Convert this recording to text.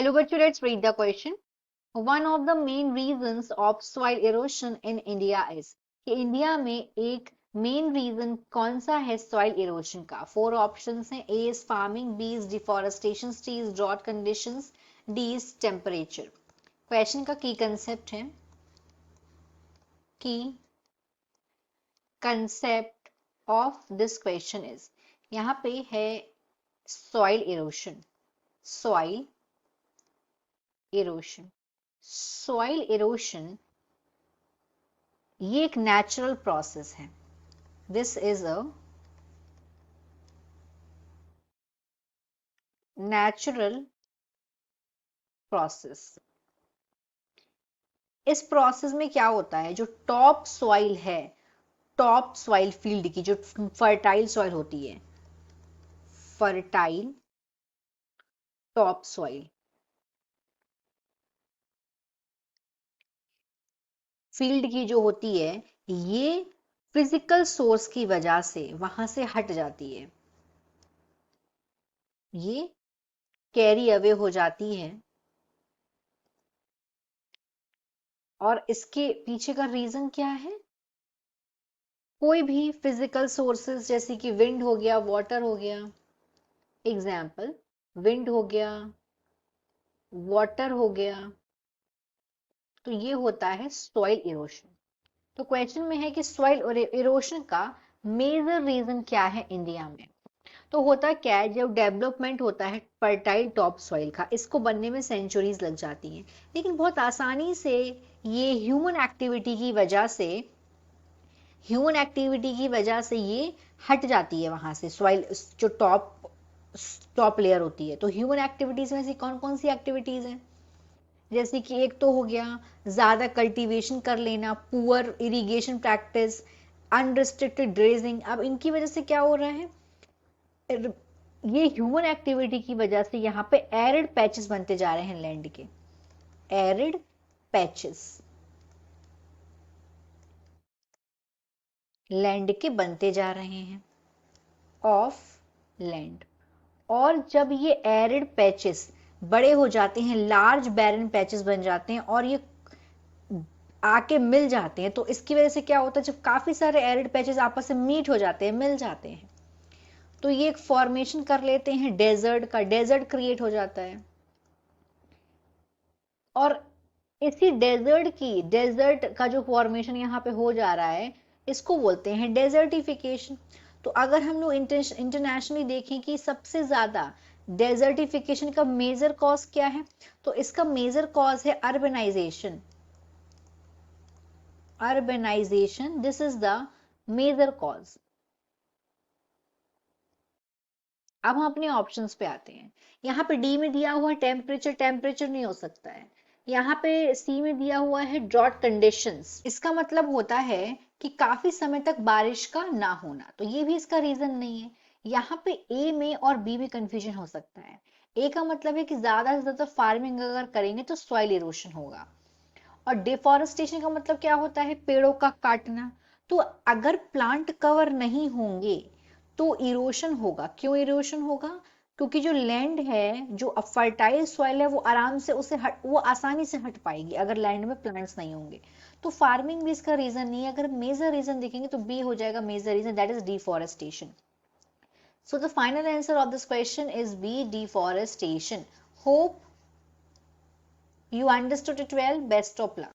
Hello, Bachu, let's read the question. One of the main reasons of soil erosion in India is कि India में एक main reason कौन सा है soil erosion का? Four options हैं. A is farming, B is deforestation, C is drought conditions, D is temperature. Question का की कंसेप्ट है की concept of this question is, यहाँ पे है soil erosion. Soil erosion, soil erosion ये एक नेचुरल प्रोसेस है. This is a natural process. इस प्रोसेस में क्या होता है, जो टॉप सॉइल है, टॉप सॉइल फील्ड की जो फर्टाइल सॉइल होती है, फर्टाइल टॉप सॉइल फील्ड की जो होती है, ये फिजिकल सोर्स की वजह से वहां से हट जाती है. ये कैरी अवे हो जाती है. और इसके पीछे का रीजन क्या है? कोई भी फिजिकल सोर्सेस जैसे कि विंड हो गया, वाटर हो गया. एग्जाम्पल, विंड हो गया, वाटर हो गया, तो ये होता है सॉइल इरोशन. तो क्वेश्चन में है कि सॉइल इरोशन का मेजर रीजन क्या है इंडिया में. तो होता क्या है, जब डेवलपमेंट होता है फर्टाइल टॉप सॉइल का, इसको बनने में सेंचुरीज लग जाती हैं, लेकिन बहुत आसानी से ये ह्यूमन एक्टिविटी की वजह से ये हट जाती है वहां से. सॉइल जो टॉप लेयर होती है, तो ह्यूमन एक्टिविटीज में से कौन कौन सी एक्टिविटीज हैं? जैसे कि एक तो हो गया ज्यादा कल्टीवेशन कर लेना, poor irrigation practice, unrestricted dredging. अब इनकी वजह से क्या हो रहा है, ये ह्यूमन एक्टिविटी की वजह से यहाँ पे एरिड पैचेस बनते जा रहे हैं लैंड के. एरिड पैचेस लैंड के बनते जा रहे हैं, ऑफ लैंड. और जब ये एरिड पैचेस बड़े हो जाते हैं, लार्ज बैरन पैचेस बन जाते हैं और ये आके मिल जाते हैं, तो इसकी वजह से क्या होता है, जब काफी सारे एरिड पैचेस आपस में मीट हो जाते हैं, मिल जाते हैं, तो ये एक फॉर्मेशन कर लेते हैं डेजर्ट का. डेजर्ट क्रिएट हो जाता है. और इसी डेजर्ट का जो फॉर्मेशन यहाँ पे हो जा रहा है, इसको बोलते हैं डेजर्टिफिकेशन. तो अगर हम लोग इंटरनेशनली देखें कि सबसे ज्यादा डेजर्टिफिकेशन का मेजर कॉज क्या है, तो इसका मेजर कॉज है urbanisation. Urbanisation, this is the major cause. अब हम अपने ऑप्शंस पे आते हैं. यहाँ पे डी में दिया हुआ टेम्परेचर, टेम्परेचर नहीं हो सकता है. यहाँ पे सी में दिया हुआ है ड्रॉट कंडीशंस. इसका मतलब होता है कि काफी समय तक बारिश का ना होना, तो ये भी इसका रीजन नहीं है. यहाँ पे ए में और बी में कंफ्यूजन हो सकता है. ए का मतलब है कि ज्यादा से ज्यादा फार्मिंग अगर करेंगे तो सॉइल इरोशन होगा, और डिफॉरेस्टेशन का मतलब क्या होता है, पेड़ों का काटना. तो अगर प्लांट कवर नहीं होंगे तो इरोशन होगा. क्यों इरोशन होगा? क्योंकि जो लैंड है, जो फर्टाइल सॉइल है, वो आराम से वो आसानी से हट पाएगी अगर लैंड में प्लांट्स नहीं होंगे. तो फार्मिंग भी इसका रीजन नहीं है. अगर मेजर रीजन देखेंगे तो बी हो जाएगा major reason, that is deforestation. So the final answer of this question is B, deforestation. Hope you understood it well. Best of luck.